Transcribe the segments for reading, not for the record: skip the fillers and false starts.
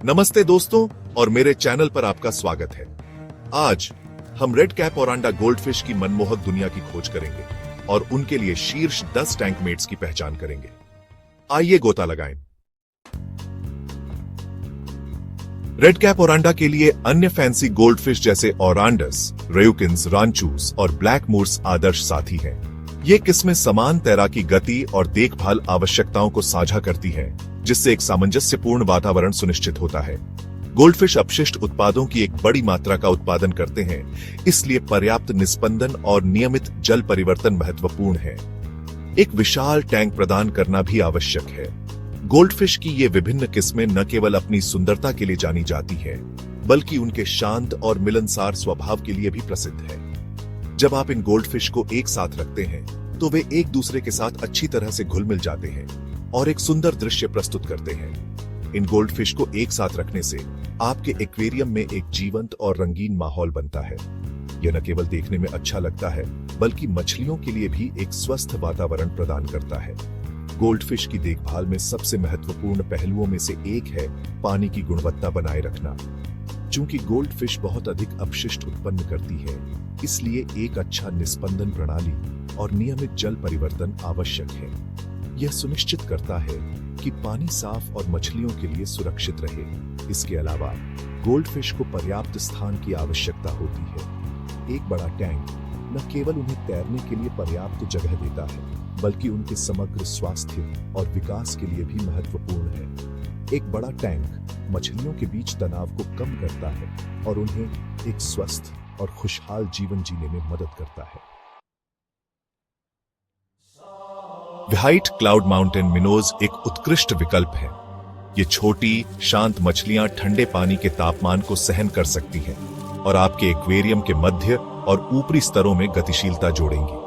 नमस्ते दोस्तों और मेरे चैनल पर आपका स्वागत है। आज हम रेड कैप ओरांडा गोल्डफिश की मनमोहक दुनिया की खोज करेंगे और उनके लिए शीर्ष 10 टैंकमेट्स की पहचान करेंगे। आइए गोता लगाएं। रेड कैप ओरांडा के लिए अन्य फैंसी गोल्डफिश जैसे ओरांडस, रेयुकिन्स, रांचूस और ब्लैक मूर्स आदर्श साथी हैं। ये किस्में समान तैराकी गति और देखभाल आवश्यकताओं को साझा करती हैं, जिससे एक सामंजस्यपूर्ण वातावरण सुनिश्चित होता है। गोल्डफिश अपशिष्ट उत्पादों की एक बड़ी मात्रा का उत्पादन करते हैं, इसलिए पर्याप्त निस्पंदन और नियमित जल परिवर्तन महत्वपूर्ण है। एक विशाल टैंक प्रदान करना भी आवश्यक है। गोल्डफिश की ये विभिन्न किस्में न केवल अपनी सुंदरता के लिए जानी जाती हैं, बल्कि उनके शांत और मिलनसार स्वभाव के लिए भी प्रसिद्ध है। जब आप इन गोल्डफिश को एक साथ रखते हैं, तो वे एक दूसरे के साथ अच्छी तरह से घुल मिल जाते हैं और एक सुंदर दृश्य प्रस्तुत करते हैं। इन गोल्डफिश को एक साथ रखने से आपके एक्वेरियम में एक जीवंत और रंगीन माहौल बनता है। यह न केवल देखने में अच्छा लगता है, बल्कि मछलियों के लिए भी एक स्वस्थ वातावरण प्रदान करता है। गोल्डफिश की देखभाल में सबसे महत्वपूर्ण पहलुओं में से एक है पानी की गुणवत्ता बनाए रखना। चूंकि गोल्डफिश बहुत अधिक अपशिष्ट उत्पन्न करती है, इसलिए एक अच्छा निस्पंदन प्रणाली और नियमित जल परिवर्तन आवश्यक है। यह सुनिश्चित करता है कि पानी साफ और मछलियों के लिए सुरक्षित रहे। इसके अलावा गोल्डफिश को पर्याप्त स्थान की आवश्यकता होती है। एक बड़ा टैंक न केवल उन्हें तैरने के लिए पर्याप्त जगह देता है, बल्कि उनके समग्र स्वास्थ्य और विकास के लिए भी महत्वपूर्ण है। एक बड़ा टैंक मछलियों के बीच तनाव को कम करता है और उन्हें एक स्वस्थ और खुशहाल जीवन जीने में मदद करता है। व्हाइट क्लाउड माउंटेन मिनोज एक उत्कृष्ट विकल्प है। ये छोटी, शांत मछलियां ठंडे पानी के तापमान को सहन कर सकती हैं और आपके एक्वेरियम के मध्य और ऊपरी स्तरों में गतिशीलता जोड़ेंगी।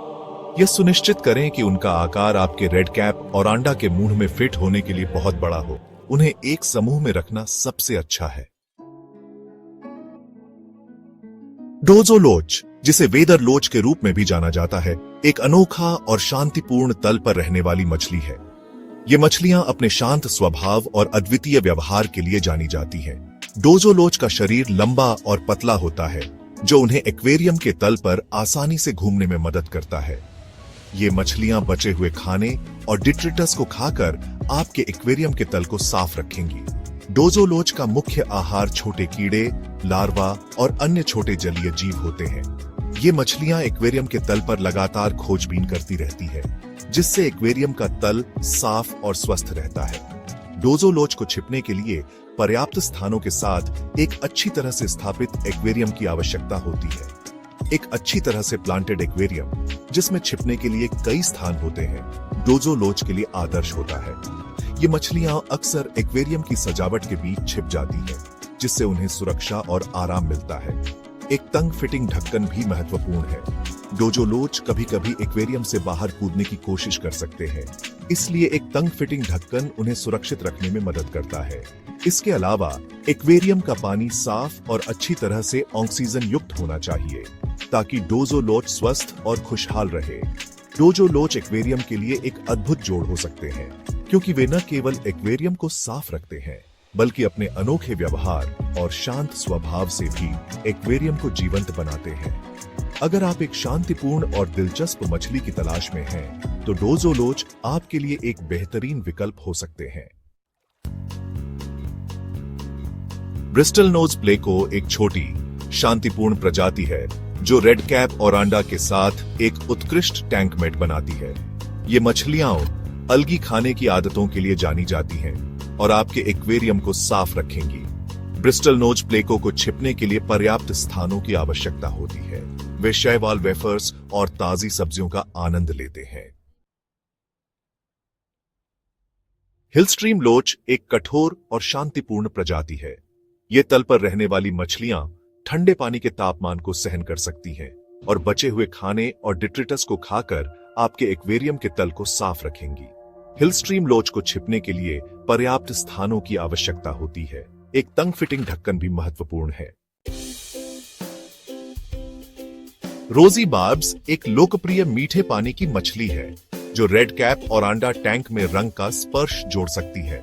यह सुनिश्चित करें कि उनका आकार आपके रेड कैप ओरांडा के मुंह में फिट होने के लिए बहुत बड़ा हो। उन्हें एक समूह में रखना सबसे अच्छा है। डोजो लोच, जिसे वेदर लोच के रूप में भी जाना जाता है, एक अनोखा और शांतिपूर्ण तल पर रहने वाली मछली है। ये मछलियां अपने शांत स्वभाव और अद्वितीय व्यवहार के लिए जानी जाती हैं। डोजो लोच का शरीर लंबा और पतला होता है, जो उन्हें एक्वेरियम के तल पर आसानी से घूमने में मदद करता है। ये मछलियां बचे हुए खाने और डिट्रिटस को खाकर आपके एक्वेरियम के तल को साफ रखेंगी। डोजो लोच का मुख्य आहार छोटे कीड़े, लार्वा और अन्य छोटे जलीय जीव होते हैं। ये मछलियां एक्वेरियम के तल पर लगातार खोजबीन करती रहती है, जिससे एक्वेरियम का तल साफ और स्वस्थ रहता है। डोजो लोच को छिपने के लिए पर्याप्त स्थानों के साथ एक अच्छी तरह से स्थापित एक्वेरियम की आवश्यकता होती है। एक अच्छी तरह से प्लांटेड एक्वेरियम, जिसमें छिपने के लिए कई स्थान होते हैं, डोजो लोच के लिए आदर्श होता है। ये मछलियां अक्सर एक्वेरियम की सजावट के बीच छिप जाती हैं, जिससे उन्हें सुरक्षा और आराम मिलता है। एक तंग फिटिंग ढक्कन भी महत्वपूर्ण है। डोजो लोच कभी-कभी एक्वेरियम से बाहर कूदने की कोशिश कर सकते हैं, इसलिए एक तंग फिटिंग ढक्कन उन्हें सुरक्षित रखने में मदद करता है। इसके अलावा एक्वेरियम का पानी साफ और अच्छी तरह से ऑक्सीजन युक्त होना चाहिए, ताकि डोजो लोच स्वस्थ और खुशहाल रहे। डोजो लोच एक्वेरियम के लिए एक अद्भुत जोड़ हो सकते हैं, क्योंकि वे न केवल एक्वेरियम को साफ रखते हैं, बल्कि अपने अनोखे व्यवहार और शांत स्वभाव से भी एक्वेरियम को जीवंत बनाते हैं। अगर आप एक शांतिपूर्ण और दिलचस्प मछली की तलाश में हैं, तो डोजो लोच आपके लिए एक बेहतरीन विकल्प हो सकते हैं। ब्रिस्टल नोज प्लेको एक छोटी, शांतिपूर्ण प्रजाति है, जो रेड कैप ओरांडा के साथ एक उत्कृष्ट टैंकमेट बनाती है। ये मछलियां अलगी खाने की आदतों के लिए जानी जाती हैं और आपके एक्वेरियम को साफ रखेंगी। ब्रिस्टल नोज प्लेको को छिपने के लिए पर्याप्त स्थानों की आवश्यकता होती है। वे शैवाल, वेफर्स और ताजी सब्जियों का आनंद लेते हैं। हिलस्ट्रीम लोच एक कठोर और शांतिपूर्ण प्रजाति है। ये तल पर रहने वाली मछलियां ठंडे पानी के तापमान को सहन कर सकती हैं और बचे हुए खाने और डिट्रिटस को खाकर आपके एक्वेरियम के तल को साफ रखेंगी। हिलस्ट्रीम लोच को छिपने के लिए पर्याप्त स्थानों की आवश्यकता होती है। एक तंग फिटिंग ढक्कन भी महत्वपूर्ण है। रोजी बार्ब्स एक लोकप्रिय मीठे पानी की मछली है, जो रेड कैप ओरांडा टैंक में रंग का स्पर्श जोड़ सकती है।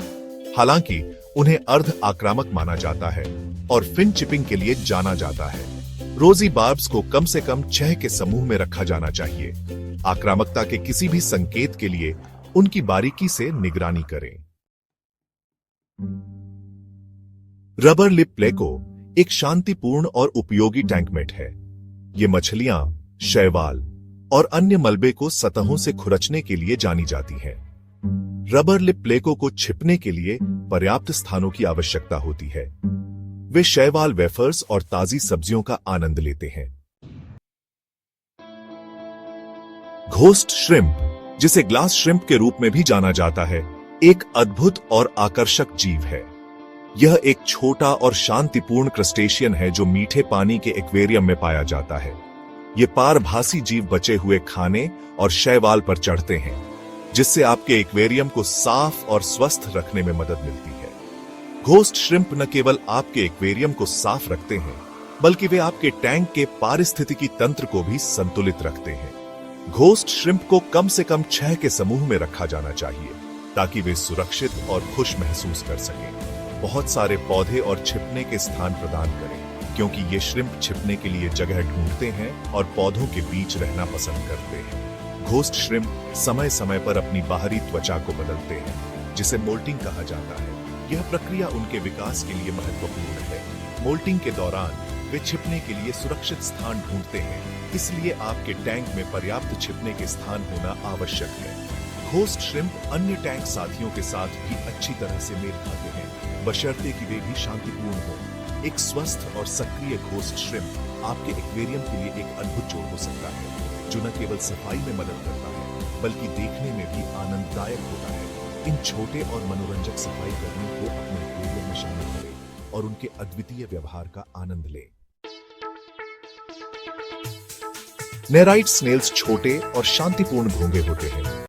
हालांकि उन्हें अर्ध आक्रामक माना जाता है और फिन चिपिंग के लिए जाना जाता है। रोजी बार्ब्स को कम से कम 6 के समूह में रखा जाना चाहिए। आक्रामकता के किसी भी संकेत के लिए उनकी बारीकी से निगरानी करें। रबर लिप प्लेको एक शांतिपूर्ण और उपयोगी टैंकमेट है। ये मछलियां शैवाल और अन्य मलबे को सतहों से खुरचने के लिए जानी जाती हैं। रबर लिप प्लेको को छिपने के लिए पर्याप्त स्थानों की आवश्यकता होती है। वे शैवाल वेफर्स और ताजी सब्जियों का आनंद लेते हैं। घोस्ट श्रिम्प, जिसे ग्लास श्रिम्प के रूप में भी जाना जाता है, एक अद्भुत और आकर्षक जीव है। यह एक छोटा और शांतिपूर्ण क्रस्टेशियन है जो मीठे पानी के एक्वेरियम में पाया जाता है। ये पारभासी जीव बचे हुए खाने और शैवाल पर चढ़ते हैं, जिससे आपके एक्वेरियम को साफ और स्वस्थ रखने में मदद मिलती है। घोस्ट श्रिम्प न केवल आपके एक्वेरियम को साफ रखते हैं, बल्कि वे आपके टैंक के पारिस्थितिकी तंत्र को भी संतुलित रखते हैं। घोस्ट श्रिम्प को कम से कम 6 के समूह में रखा जाना चाहिए, ताकि वे सुरक्षित और खुश महसूस कर सकें। बहुत सारे पौधे और छिपने के स्थान प्रदान करें, क्योंकि ये श्रिम्प छिपने के लिए जगह ढूंढते हैं और पौधों के बीच रहना पसंद करते हैं। घोस्ट श्रिम्प समय समय पर अपनी बाहरी त्वचा को बदलते हैं, जिसे मोल्टिंग कहा जाता है। यह प्रक्रिया उनके विकास के लिए महत्वपूर्ण है। मोल्टिंग के दौरान वे छिपने के लिए सुरक्षित स्थान ढूंढते हैं, इसलिए आपके टैंक में पर्याप्त छिपने के स्थान होना आवश्यक है। घोस्ट श्रिम्प अन्य टैंक साथियों के साथ भी अच्छी तरह से मेल खाते हैं, बशर्ते कि वे भी शांतिपूर्ण हों। एक स्वस्थ और सक्रिय घोस्ट श्रिम्प आपके एक्वेरियम के लिए एक अद्भुत जोड़ हो सकता है, जो न केवल सफाई में मदद करता है, बल्कि देखने में भी आनंददायक होता है। इन छोटे और मनोरंजक सफाई कर्मियों को अपने एक्वेरियम में शामिल करें और उनके अद्वितीय व्यवहार का आनंद लें। नेराइट स्नेल्स छोटे और शांतिपूर्ण घोंघे होते हैं।